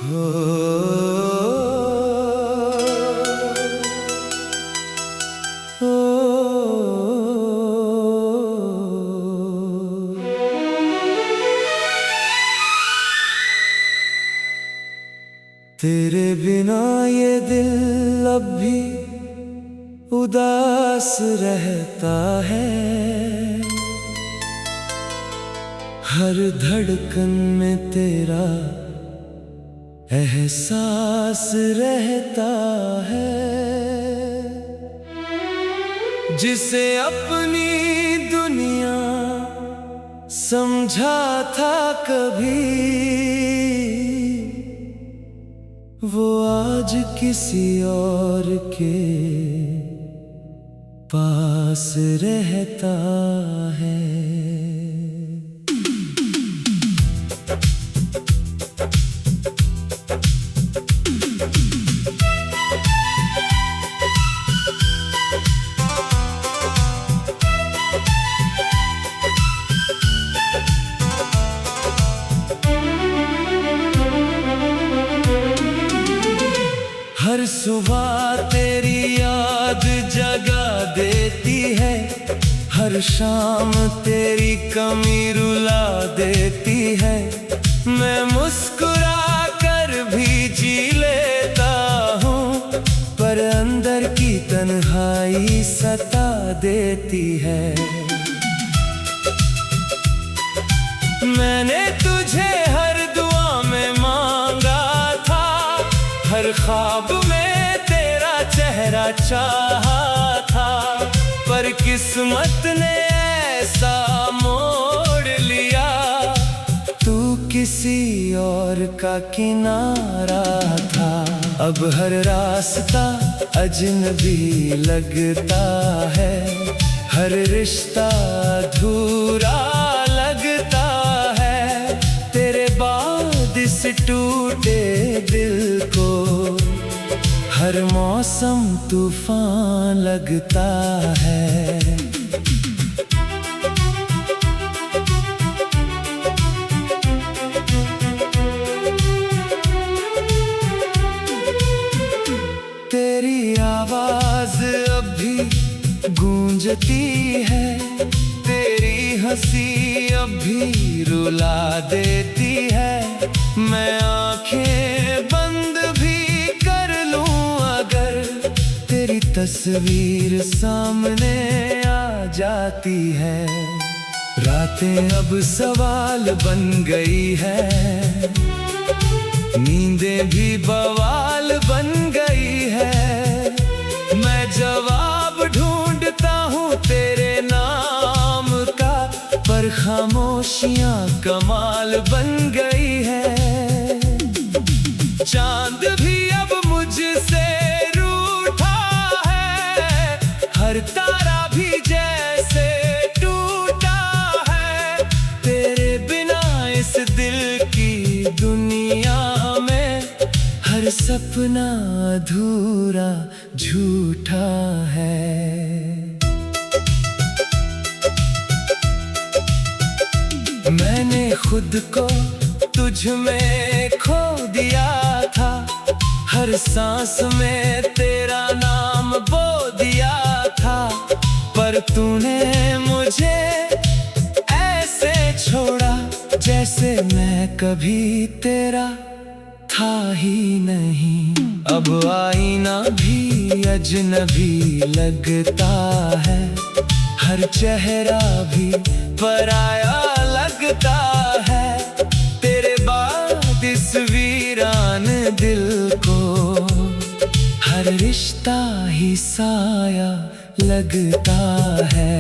हो तेरे बिना ये दिल अब भी उदास रहता है। हर धड़कन में तेरा एहसास रहता है। जिसे अपनी दुनिया समझा था कभी, वो आज किसी और के पास रहता है। हर सुबह तेरी याद जगा देती है। हर शाम तेरी कमी रुला देती है। मैं मुस्कुरा कर भी जी लेता हूँ, पर अंदर की तन्हाई सता देती है। मैंने तुझे हर दुआ में मांगा था, हर ख्वाब में तेरा चेहरा चाहा था, पर किस्मत ने ऐसा मोड़ लिया, तू किसी और का किनारा था। अब हर रास्ता अजनबी लगता है, हर रिश्ता अधूरा लगता है। तेरे बाद इस टूटे दिल को हर मौसम तूफान लगता है। तेरी आवाज अब भी गूंजती है, तेरी हंसी अब भी रुला देती है। मैं आंखें बंद भी कर लूं अगर, तेरी तस्वीर सामने आ जाती है। रातें अब सवाल बन गई है, नींदें भी बवाल बन गई है। मैं जवाब ढूंढता हूँ तेरे नाम का, पर खामोशियाँ कमाल बन गई है। चांद भी अब मुझसे रूठा है, हर तारा भी जैसे टूटा है। तेरे बिना इस दिल की दुनिया में हर सपना अधूरा झूठा है। मैंने खुद को तुझ में खो दिया था, हर सांस में तेरा नाम बो दिया था, पर तूने मुझे ऐसे छोड़ा जैसे मैं कभी तेरा था ही नहीं। अब आईना भी अजनबी लगता है, हर चेहरा भी पराया लगता है। तेरे बाद इस वीरान दिल को हर रिश्ता ही साया लगता है।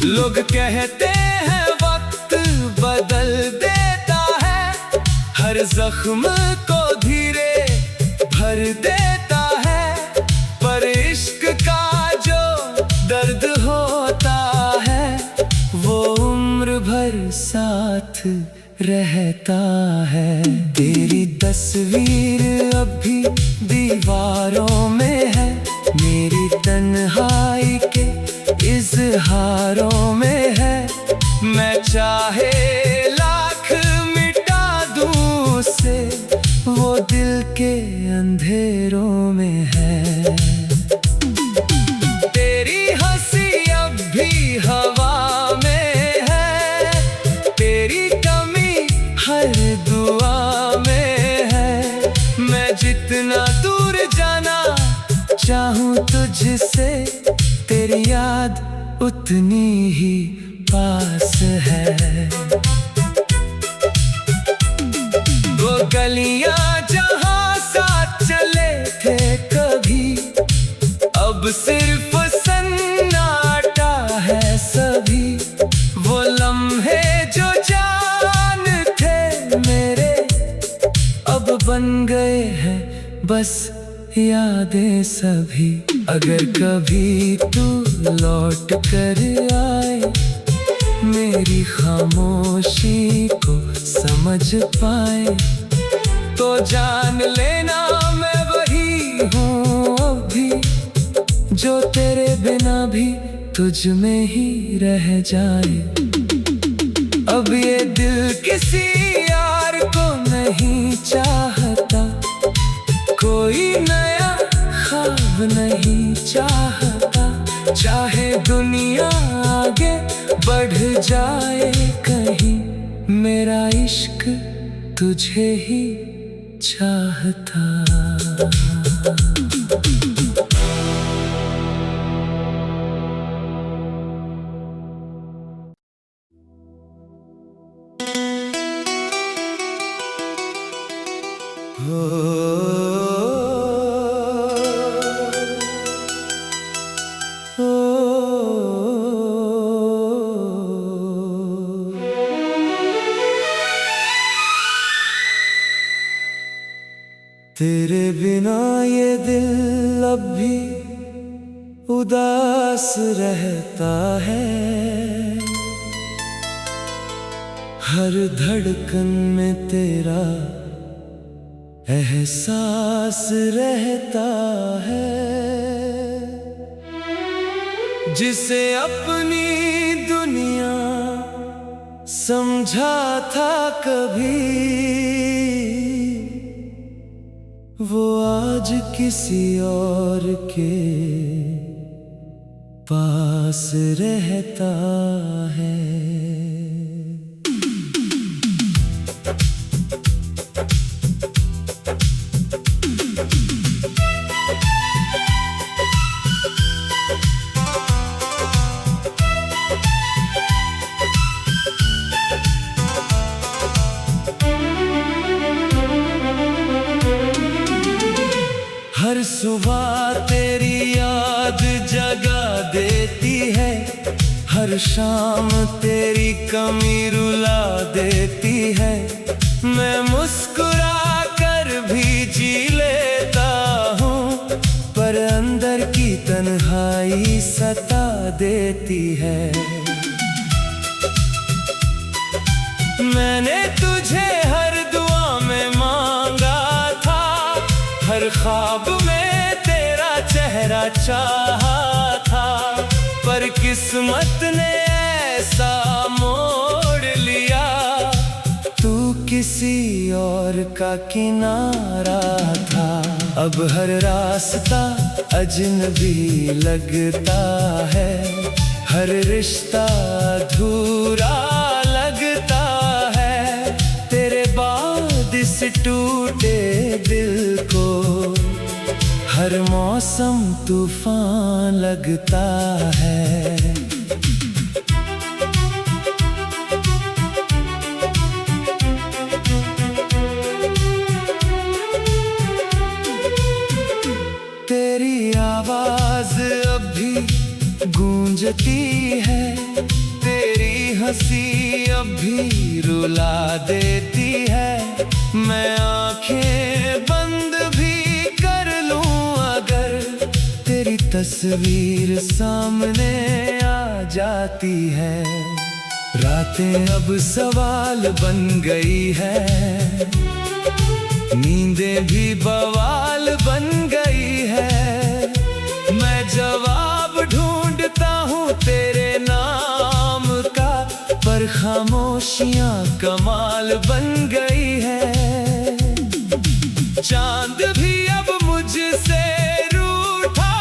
लोग कहते हैं वक्त बदल देता है, हर जख्म को धीरे भर देता है, पर इश्क का जो दर्द होता है वो उम्र भर साथ रहता है। तेरी तस्वीर अब भी दीवारों में है, मेरी तन्हाई के इज़हारों में है। मैं चाहे लाख मिटा से तेरी याद उतनी ही पास है। वो गलियां जहां साथ चले थे कभी, अब सिर्फ सन्नाटा है सभी। वो लम्हे जो जान थे मेरे, अब बन गए हैं बस यादें सभी। अगर कभी तू लौट कर आए, मेरी खामोशी को समझ पाए, तो जान लेना मैं वही हूँ अभी, जो तेरे बिना भी तुझ में ही रह जाए। अब ये दिल किसी यार को नहीं चाहता, कोई नया ख्वाब नहीं चाहता। चाहे दुनिया आगे बढ़ जाए कहीं, मेरा इश्क तुझे ही चाहता। तेरे बिना ये दिल अब भी उदास रहता है, हर धड़कन में तेरा एहसास रहता है। जिसे अपनी दुनिया समझा था कभी, वो आज किसी और के पास रहता है। हर सुबह तेरी याद जगा देती है, हर शाम तेरी कमी रुला देती है। मैं मुस्कुरा कर भी जी लेता हूँ, पर अंदर की तन्हाई सता देती है। मैंने तुझे हर दुआ में मांगा था, हर ख्वाब में तेरा चेहरा चाहा था, पर किस्मत ने ऐसा मोड़ लिया, तू किसी और का किनारा था। अब हर रास्ता अजनबी लगता है, हर रिश्ता अधूरा लगता है। तेरे बाद इस टूटे दिल को हर मौसम तूफान लगता है। तेरी आवाज अब भी गूंजती है, तेरी हंसी अब भी रुला देती है। मैं आंखें बंद भी कर लूं अगर, तेरी तस्वीर सामने आ जाती है। रातें अब सवाल बन गई है, नींदें भी बवाल बन गई है। मैं जवाब ढूंढता हूँ तेरे नाम का, पर खामोशियाँ कमाल बन गई है। चांद भी अब मुझसे रूठा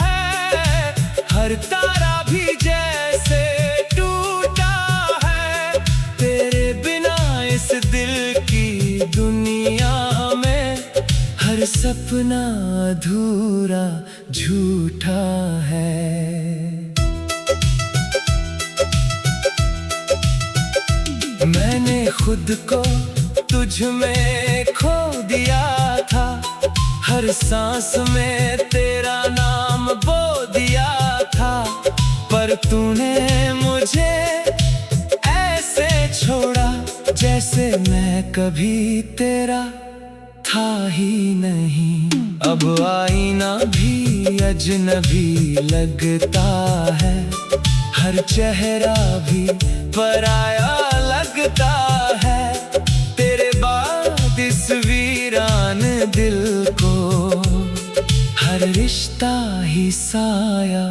है, हर तारा भी जैसे टूटा है। तेरे बिना इस दिल की दुनिया में हर सपना अधूरा झूठा है। मैंने खुद को तुझ में खो दिया था, हर सांस में तेरा नाम बो दिया था, पर तूने मुझे ऐसे छोड़ा जैसे मैं कभी तेरा था ही नहीं। अब आईना भी अजनबी लगता है, हर चेहरा भी पराया लगता है। तेरे बाद इस वीरान दिल को हर रिश्ता ही साया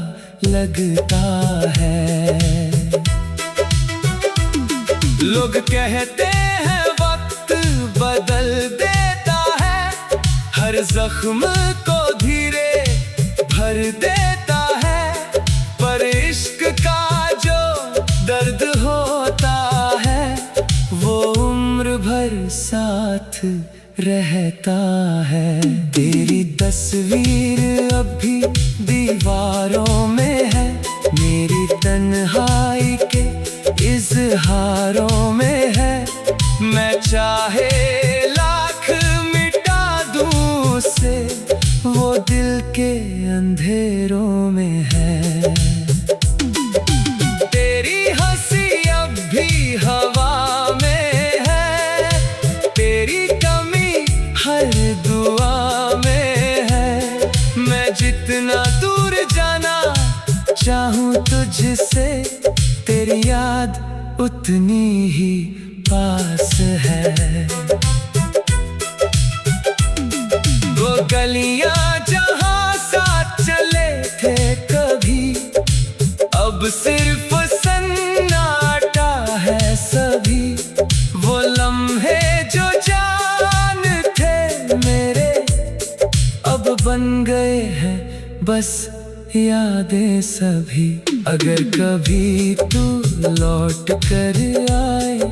लगता है। लोग कहते हैं वक्त बदल देता है, हर जख्म को धीरे भर देता है, पर इश्क का जो दर्द होता है वो उम्र भर साथ रहता है। तेरी तस्वीर अब भी दीवारों में है, मेरी तन्हाई के इज़हारों में है। मैं चाहे लाख मिटा दूं उसे, वो दिल के अंधेरों में है। तेरी हंसी अब भी हवा में है, तेरी कमी हर दुआ में है। मैं जितना दूर जाना चाहूं तुझसे, तेरी याद उतनी ही पास है। वो गलियां जहां साथ चले थे कभी, अब सिर्फ सन्नाटा है सभी। वो लम्हे जो जान थे मेरे, अब बन गए हैं बस यादें सभी। अगर कभी तू लौट कर आए,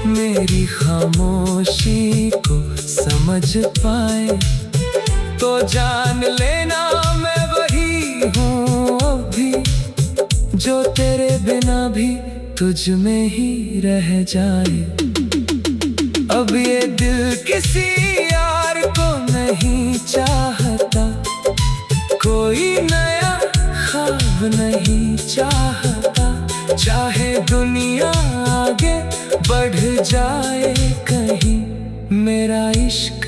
मेरी खामोशी को समझ पाए, तो जान लेना मैं वही हूँ अभी, जो तेरे बिना भी तुझ में ही रह जाए। अब ये दिल किसी यार को नहीं चाहता, कोई नया ख्वाब नहीं चाहता। चाहे दुनिया आगे बढ़ जाए कहीं, मेरा इश्क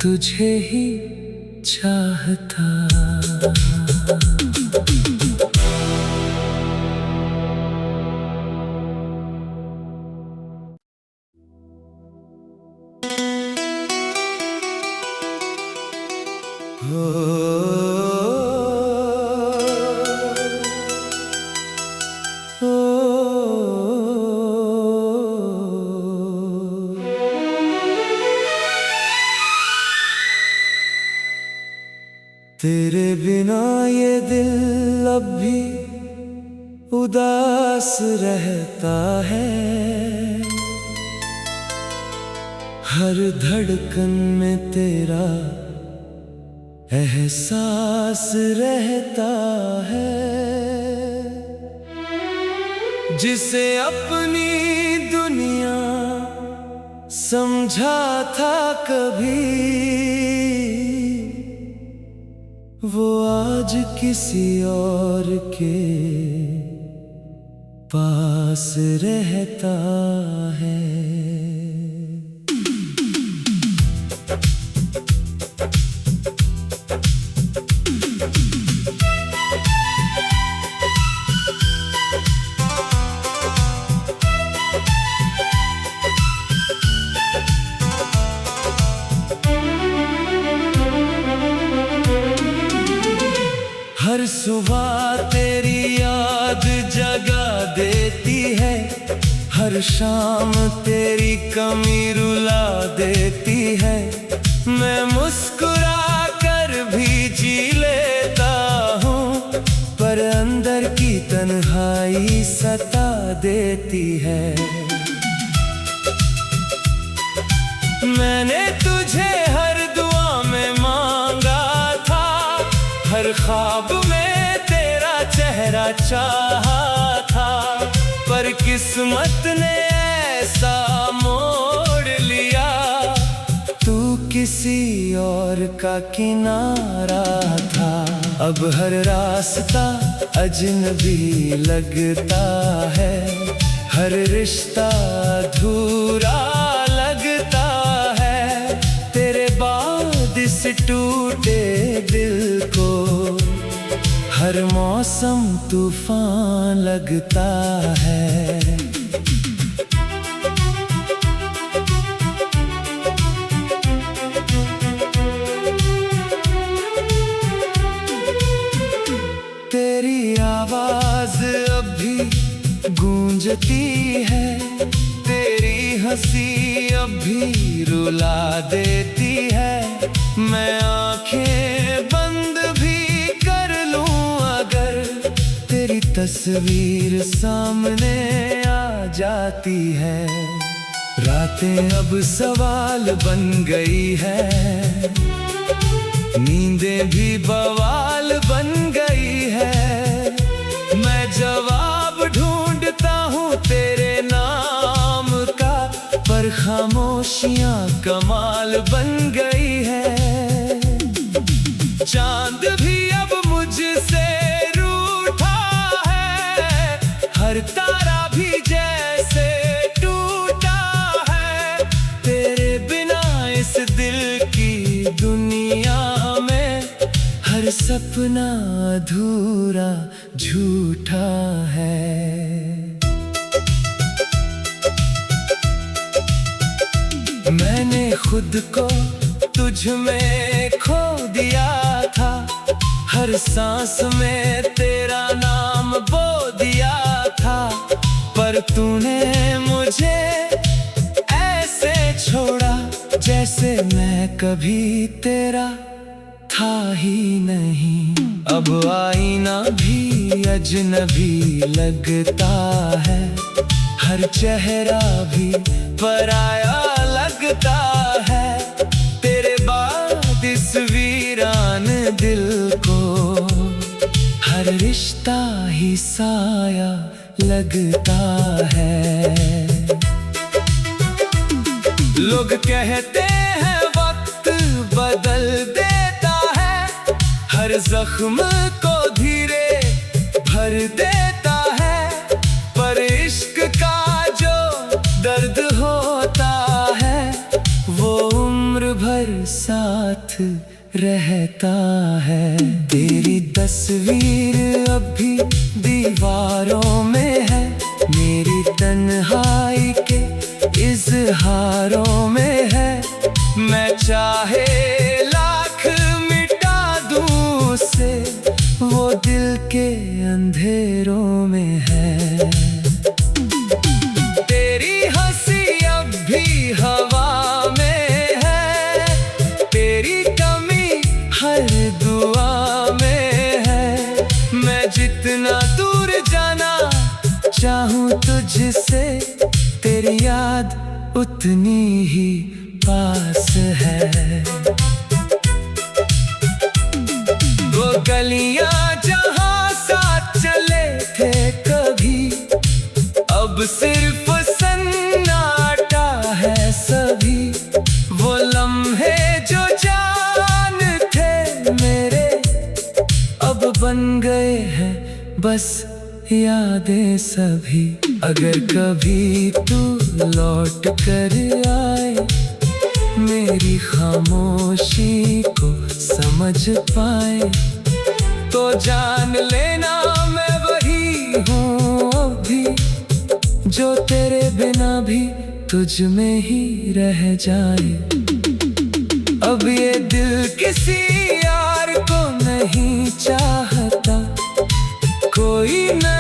तुझे ही चाहता। तेरे बिना ये दिल अब भी उदास रहता है, हर धड़कन में तेरा एहसास रहता है। जिसे अपनी दुनिया समझा था कभी, वो आज किसी और के पास रहता है। हर सुबह तेरी याद जगा देती है, हर शाम तेरी कमी रुला देती है। मैं मुस्कुरा कर भी जी लेता हूँ, पर अंदर की तन्हाई सता देती है। मैंने तुझे हर दुआ में मांगा था, हर चाहा था, पर किस्मत ने ऐसा मोड़ लिया। तू किसी और का किनारा था, अब हर रास्ता अजनबी लगता है, हर रिश्ता अधूरा लगता है। तेरे बाद इस टूटे दिल को हर मौसम तूफान लगता है। तेरी आवाज अब भी गूंजती है, तेरी हंसी अब भी रुला देती है। मैं आंखें बंद भी कर लूं अगर तेरी तस्वीर सामने आ जाती है। रातें अब सवाल बन गई है, नींदें भी बवाल बन गई है। मैं जवाब ढूंढता हूँ तेरे नाम का, पर खामोशियाँ कमाल बन गई है। चांद भी अब मुझसे रूठा है, हर तारा भी जैसे टूटा है। तेरे बिना इस दिल की दुनिया में हर सपना अधूरा झूठा है। मैंने खुद को तुझ में खो दिया था, हर सांस में तेरा नाम बो दिया था। पर तूने मुझे ऐसे छोड़ा जैसे मैं कभी तेरा था ही नहीं। अब आईना भी अजनबी लगता है, हर चेहरा भी पराया लगता है। तेरे बाद इस वीरान दिल को हर रिश्ता ही साया लगता है। लोग कहते हैं वक्त बदल देता है, हर जख्म को धीरे भर देता है। पर इश्क का जो दर्द होता है, वो उम्र भर साथ रहता है। तेरी तस्वीर अब भी दीवारों में है, मेरी तन्हाई के इज़हारों में है। मैं चाहे लाख मिटा दूं उसे, वो दिल के अंधेरों में है। तेरी हंसी अब भी हवा में है, तेरी कमी हर दुआ में है। मैं जितना दूर जाना चाहूं तुझसे, तेरी याद उतनी ही पास है। वो गलियां जहां साथ चले थे कभी, अब सिर्फ सन्नाटा है सभी। वो लम्हे जो जान थे मेरे, अब बन गए हैं बस यादें सभी। अगर कभी तू लौट कर आए, मेरी खामोशी को समझ पाए, तो जान लेना मैं वही हूँ अभी, जो तेरे बिना भी तुझ में ही रह जाए। अब ये दिल किसी यार को नहीं चाहता, कोई नहीं